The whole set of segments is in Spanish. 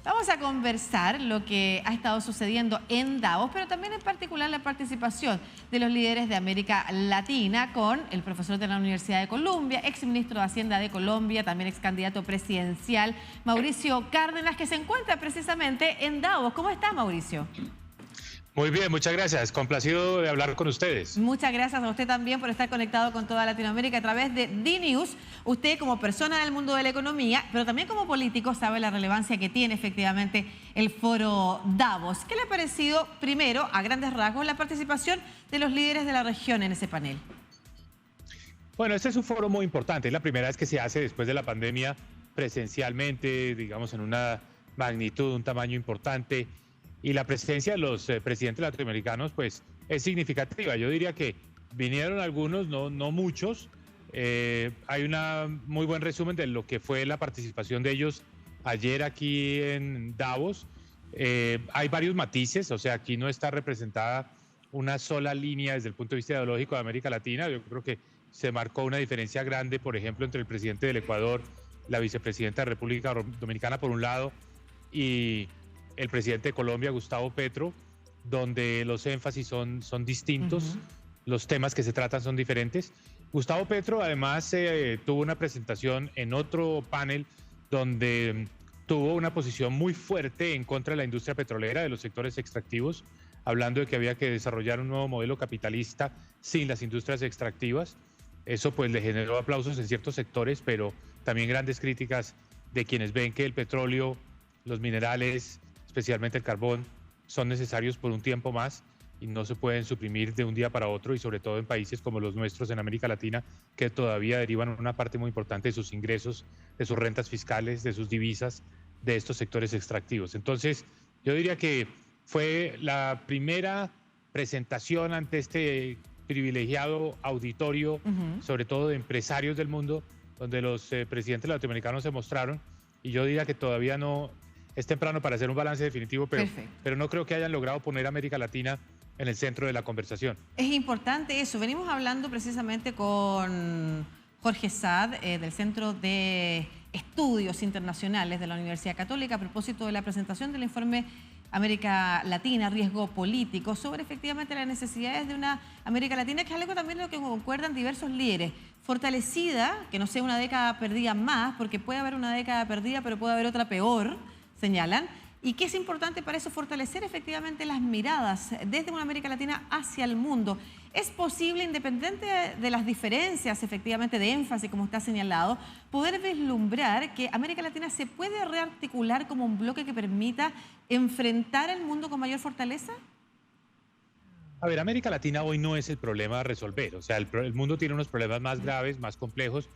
Vamos a conversar lo que ha estado sucediendo en Davos, pero también en particular la participación de los líderes de América Latina con el profesor de la Universidad de Columbia, exministro de Hacienda de Colombia, también ex candidato presidencial, Mauricio Cárdenas, que se encuentra precisamente en Davos. ¿Cómo está, Mauricio? Muy bien, muchas gracias. Complacido de hablar con ustedes. Muchas gracias a usted también por estar conectado con toda Latinoamérica a través de DNews. Usted como persona del mundo de la economía, pero también como político, sabe la relevancia que tiene efectivamente el foro Davos. ¿Qué le ha parecido, primero, a grandes rasgos, la participación de los líderes de la región en ese panel? Bueno, este es un foro muy importante. Es la primera vez que se hace después de la pandemia presencialmente, digamos, en una magnitud, un tamaño importante. Y la presencia de los presidentes latinoamericanos, pues, es significativa. Yo diría que vinieron algunos, no muchos. Hay un muy buen resumen de lo que fue la participación de ellos ayer aquí en Davos. Hay varios matices, o sea, aquí no está representada una sola línea desde el punto de vista ideológico de América Latina. Yo creo que se marcó una diferencia grande, por ejemplo, entre el presidente del Ecuador, la vicepresidenta de República Dominicana por un lado y el presidente de Colombia, Gustavo Petro, donde los énfasis son distintos, los temas que se tratan son diferentes. Gustavo Petro además tuvo una presentación en otro panel donde tuvo una posición muy fuerte en contra de la industria petrolera, de los sectores extractivos, hablando de que había que desarrollar un nuevo modelo capitalista sin las industrias extractivas. Eso pues le generó aplausos en ciertos sectores, pero también grandes críticas de quienes ven que el petróleo, los minerales, especialmente el carbón, son necesarios por un tiempo más y no se pueden suprimir de un día para otro, y sobre todo en países como los nuestros en América Latina, que todavía derivan una parte muy importante de sus ingresos, de sus rentas fiscales, de sus divisas, de estos sectores extractivos. Entonces, yo diría que fue la primera presentación ante este privilegiado auditorio, sobre todo de empresarios del mundo, donde los presidentes latinoamericanos se mostraron, y yo diría que todavía no es temprano para hacer un balance definitivo, pero no creo que hayan logrado poner a América Latina en el centro de la conversación. Es importante eso. Venimos hablando precisamente con Jorge Saad, del Centro de Estudios Internacionales de la Universidad Católica, a propósito de la presentación del informe América Latina, riesgo político, sobre efectivamente las necesidades de una América Latina, que es algo también de lo que concuerdan diversos líderes. Fortalecida, que no sea una década perdida más, porque puede haber una década perdida, pero puede haber otra peor, señalan, y que es importante para eso fortalecer efectivamente las miradas desde una América Latina hacia el mundo. ¿Es posible, independiente de las diferencias efectivamente de énfasis, como está señalado, poder vislumbrar que América Latina se puede rearticular como un bloque que permita enfrentar el mundo con mayor fortaleza? A ver, América Latina hoy no es el problema a resolver. O sea, el mundo tiene unos problemas más graves, más complejos.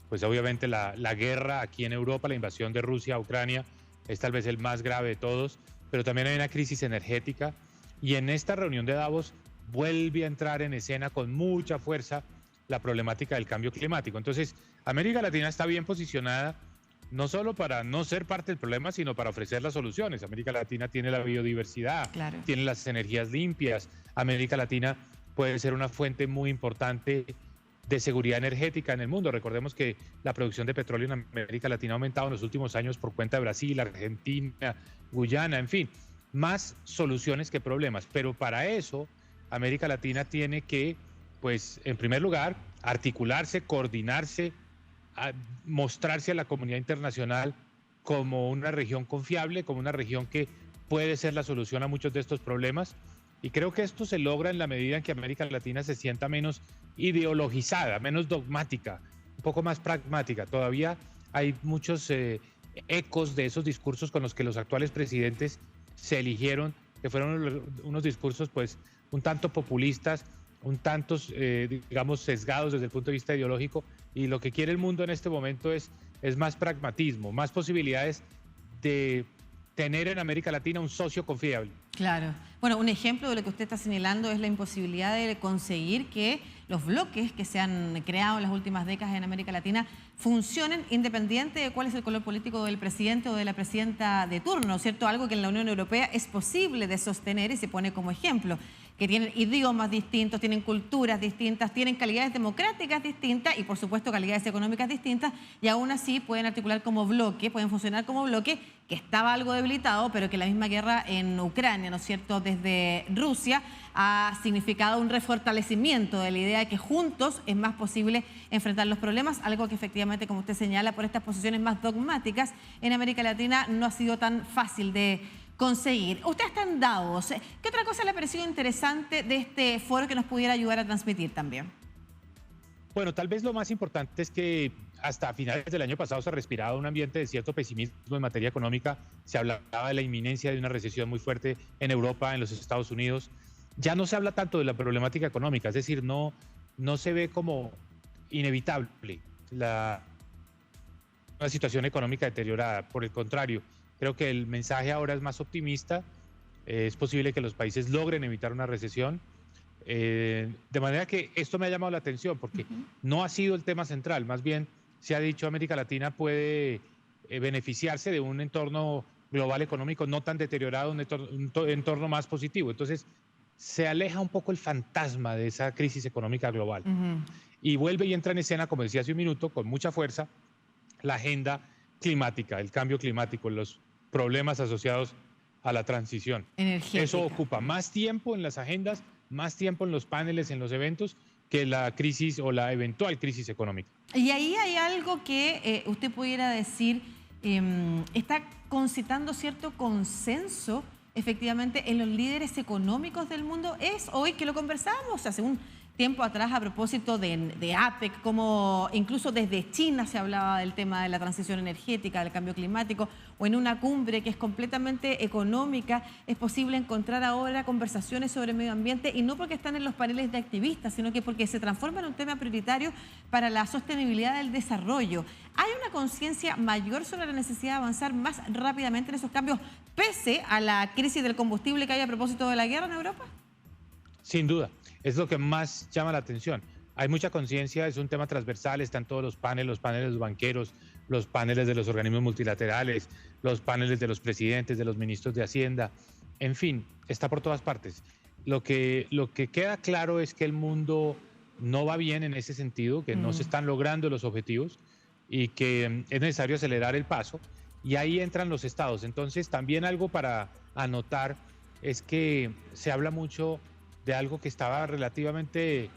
Pues obviamente la guerra aquí en Europa, la invasión de Rusia a Ucrania, es tal vez el más grave de todos, pero también hay una crisis energética, y en esta reunión de Davos vuelve a entrar en escena con mucha fuerza la problemática del cambio climático. Entonces, América Latina está bien posicionada, no solo para no ser parte del problema, sino para ofrecer las soluciones. América Latina tiene la biodiversidad, claro, tiene las energías limpias. América Latina puede ser una fuente muy importante de seguridad energética en el mundo. Recordemos que la producción de petróleo en América Latina ha aumentado en los últimos años por cuenta de Brasil, Argentina, Guyana, en fin, más soluciones que problemas. Pero para eso, América Latina tiene que, pues, en primer lugar, articularse, coordinarse, mostrarse a la comunidad internacional como una región confiable, como una región que puede ser la solución a muchos de estos problemas. Y creo que esto se logra en la medida en que América Latina se sienta menos ideologizada, menos dogmática, un poco más pragmática. Todavía hay muchos ecos de esos discursos con los que los actuales presidentes se eligieron, que fueron unos discursos pues un tanto populistas, un tanto, digamos, sesgados desde el punto de vista ideológico, y lo que quiere el mundo en este momento es más pragmatismo, más posibilidades de tener en América Latina un socio confiable. Claro. Bueno, un ejemplo de lo que usted está señalando es la imposibilidad de conseguir que los bloques que se han creado en las últimas décadas en América Latina funcionen independiente de cuál es el color político del presidente o de la presidenta de turno, ¿cierto? Algo que en la Unión Europea es posible de sostener y se pone como ejemplo, que tienen idiomas distintos, tienen culturas distintas, tienen calidades democráticas distintas y, por supuesto, calidades económicas distintas, y aún así pueden articular como bloque, pueden funcionar como bloque, que estaba algo debilitado, pero que la misma guerra en Ucrania, ¿no es cierto?, desde Rusia, ha significado un refortalecimiento de la idea de que juntos es más posible enfrentar los problemas, algo que efectivamente, como usted señala, por estas posiciones más dogmáticas en América Latina no ha sido tan fácil de conseguir. Usted está en Davos. ¿Qué otra cosa le ha parecido interesante de este foro que nos pudiera ayudar a transmitir también? Bueno, tal vez lo más importante es que hasta finales del año pasado se respiraba un ambiente de cierto pesimismo en materia económica. Se hablaba de la inminencia de una recesión muy fuerte en Europa, en los Estados Unidos. Ya no se habla tanto de la problemática económica, es decir, no se ve como inevitable una situación económica deteriorada. Por el contrario, creo que el mensaje ahora es más optimista. Es posible que los países logren evitar una recesión. De manera que esto me ha llamado la atención porque no ha sido el tema central. Más bien se ha dicho América Latina puede beneficiarse de un entorno global económico no tan deteriorado, un entorno más positivo. Entonces se aleja un poco el fantasma de esa crisis económica global. Y vuelve y entra en escena, como decía hace un minuto, con mucha fuerza, la agenda climática, el cambio climático, los problemas asociados a la transición. Energética. Eso ocupa más tiempo en las agendas, más tiempo en los paneles, en los eventos, que la crisis o la eventual crisis económica. Y ahí hay algo que usted pudiera decir, está concitando cierto consenso efectivamente en los líderes económicos del mundo. Es hoy que lo conversábamos hace un tiempo atrás a propósito de APEC, como incluso desde China se hablaba del tema de la transición energética, del cambio climático, o en una cumbre que es completamente económica, es posible encontrar ahora conversaciones sobre medio ambiente, y no porque están en los paneles de activistas, sino que porque se transforma en un tema prioritario para la sostenibilidad del desarrollo. ¿Hay una conciencia mayor sobre la necesidad de avanzar más rápidamente en esos cambios, pese a la crisis del combustible que hay a propósito de la guerra en Europa? Sin duda. Es lo que más llama la atención. Hay mucha conciencia, es un tema transversal, están todos los paneles de los banqueros, los paneles de los organismos multilaterales, los paneles de los presidentes, de los ministros de Hacienda, en fin, está por todas partes. Lo que queda claro es que el mundo no va bien en ese sentido, que no se están logrando los objetivos y que es necesario acelerar el paso, y ahí entran los estados. Entonces, también algo para anotar es que se habla mucho de algo que estaba relativamente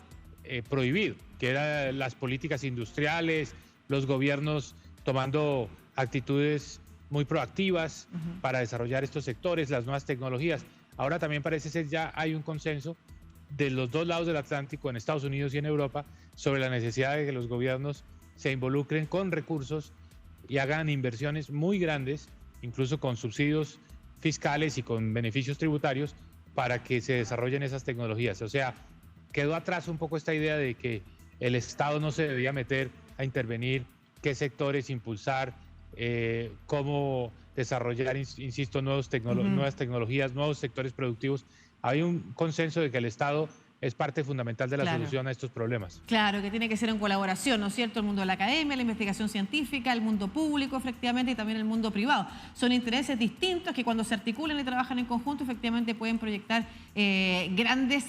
prohibido, que eran las políticas industriales, los gobiernos tomando actitudes muy proactivas para desarrollar estos sectores, las nuevas tecnologías. Ahora también parece ser ya hay un consenso de los dos lados del Atlántico, en Estados Unidos y en Europa, sobre la necesidad de que los gobiernos se involucren con recursos y hagan inversiones muy grandes, incluso con subsidios fiscales y con beneficios tributarios, para que se desarrollen esas tecnologías. O sea, quedó atrás un poco esta idea de que el Estado no se debía meter a intervenir, qué sectores impulsar, cómo desarrollar, insisto, nuevas tecnologías, nuevos sectores productivos. Hay un consenso de que el Estado es parte fundamental de la solución a estos problemas. Claro, que tiene que ser en colaboración, ¿no es cierto? El mundo de la academia, la investigación científica, el mundo público, efectivamente, y también el mundo privado. Son intereses distintos que cuando se articulan y trabajan en conjunto, efectivamente pueden proyectar grandes,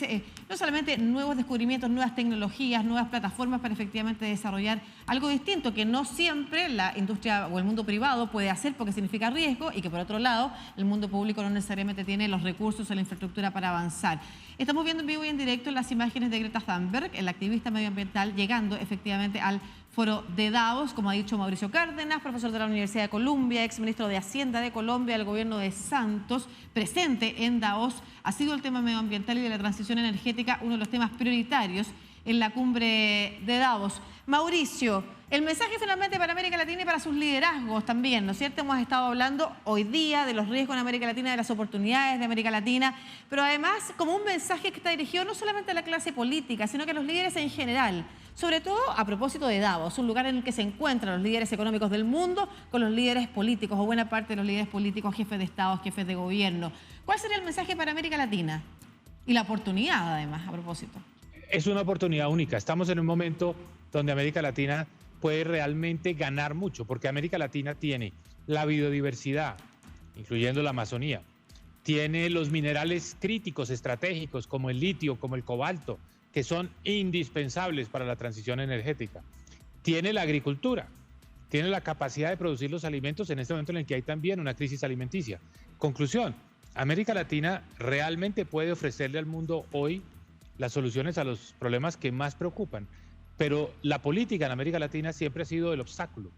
no solamente nuevos descubrimientos, nuevas tecnologías, nuevas plataformas para efectivamente desarrollar algo distinto, que no siempre la industria o el mundo privado puede hacer porque significa riesgo, y que por otro lado el mundo público no necesariamente tiene los recursos o la infraestructura para avanzar. Estamos viendo en vivo y en directo las imágenes de Greta Thunberg, el activista medioambiental, llegando efectivamente al foro de Davos, como ha dicho Mauricio Cárdenas, profesor de la Universidad de Columbia, exministro de Hacienda de Colombia, del gobierno de Santos, presente en Davos. Ha sido el tema medioambiental y de la transición energética uno de los temas prioritarios en la cumbre de Davos. Mauricio, el mensaje finalmente para América Latina y para sus liderazgos también, ¿no es cierto? Hemos estado hablando hoy día de los riesgos en América Latina, de las oportunidades de América Latina, pero además como un mensaje que está dirigido no solamente a la clase política, sino que a los líderes en general, sobre todo a propósito de Davos, un lugar en el que se encuentran los líderes económicos del mundo con los líderes políticos, o buena parte de los líderes políticos, jefes de Estado, jefes de gobierno. ¿Cuál sería el mensaje para América Latina? Y la oportunidad, además, a propósito. es una oportunidad única. Estamos en un momento donde América Latina puede realmente ganar mucho, porque América Latina tiene la biodiversidad, incluyendo la Amazonía, tiene los minerales críticos, estratégicos, como el litio, como el cobalto, que son indispensables para la transición energética. Tiene la agricultura, tiene la capacidad de producir los alimentos en este momento en el que hay también una crisis alimenticia. Conclusión, América Latina realmente puede ofrecerle al mundo hoy las soluciones a los problemas que más preocupan, pero la política en América Latina siempre ha sido el obstáculo.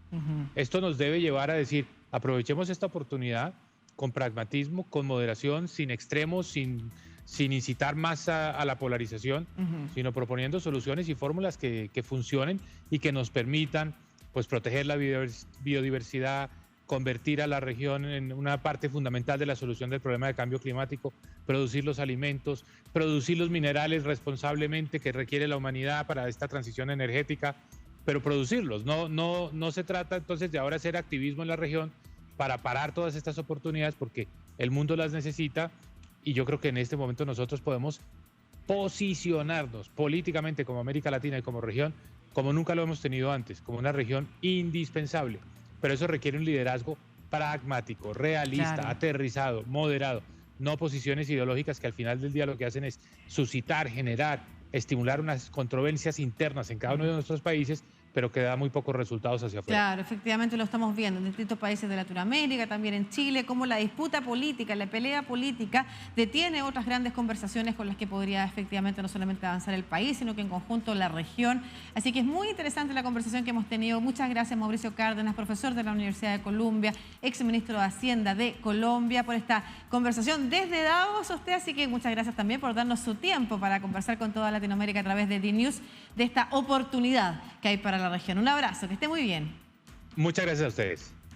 Esto nos debe llevar a decir, aprovechemos esta oportunidad con pragmatismo, con moderación, sin extremos, sin incitar más a la polarización, sino proponiendo soluciones y fórmulas que funcionen y que nos permitan pues, proteger la biodiversidad, convertir a la región en una parte fundamental de la solución del problema de cambio climático, producir los alimentos, producir los minerales responsablemente que requiere la humanidad para esta transición energética, pero producirlos. No se trata entonces de ahora hacer activismo en la región para parar todas estas oportunidades porque el mundo las necesita y yo creo que en este momento nosotros podemos posicionarnos políticamente como América Latina y como región como nunca lo hemos tenido antes, como una región indispensable. Pero eso requiere un liderazgo pragmático, realista, claro, aterrizado, moderado, no posiciones ideológicas que al final del día lo que hacen es suscitar, generar, estimular unas controversias internas en cada uno de nuestros países, pero que da muy pocos resultados hacia afuera. Claro, efectivamente lo estamos viendo en distintos países de Latinoamérica, también en Chile, cómo la disputa política, la pelea política detiene otras grandes conversaciones con las que podría efectivamente no solamente avanzar el país, sino que en conjunto la región. Así que es muy interesante la conversación que hemos tenido. Muchas gracias, Mauricio Cárdenas, profesor de la Universidad de Columbia, exministro de Hacienda de Colombia, por esta conversación desde Davos a usted. Así que muchas gracias también por darnos su tiempo para conversar con toda Latinoamérica a través de DNews de esta oportunidad que hay para la región. Un abrazo, que esté muy bien. Muchas gracias a ustedes.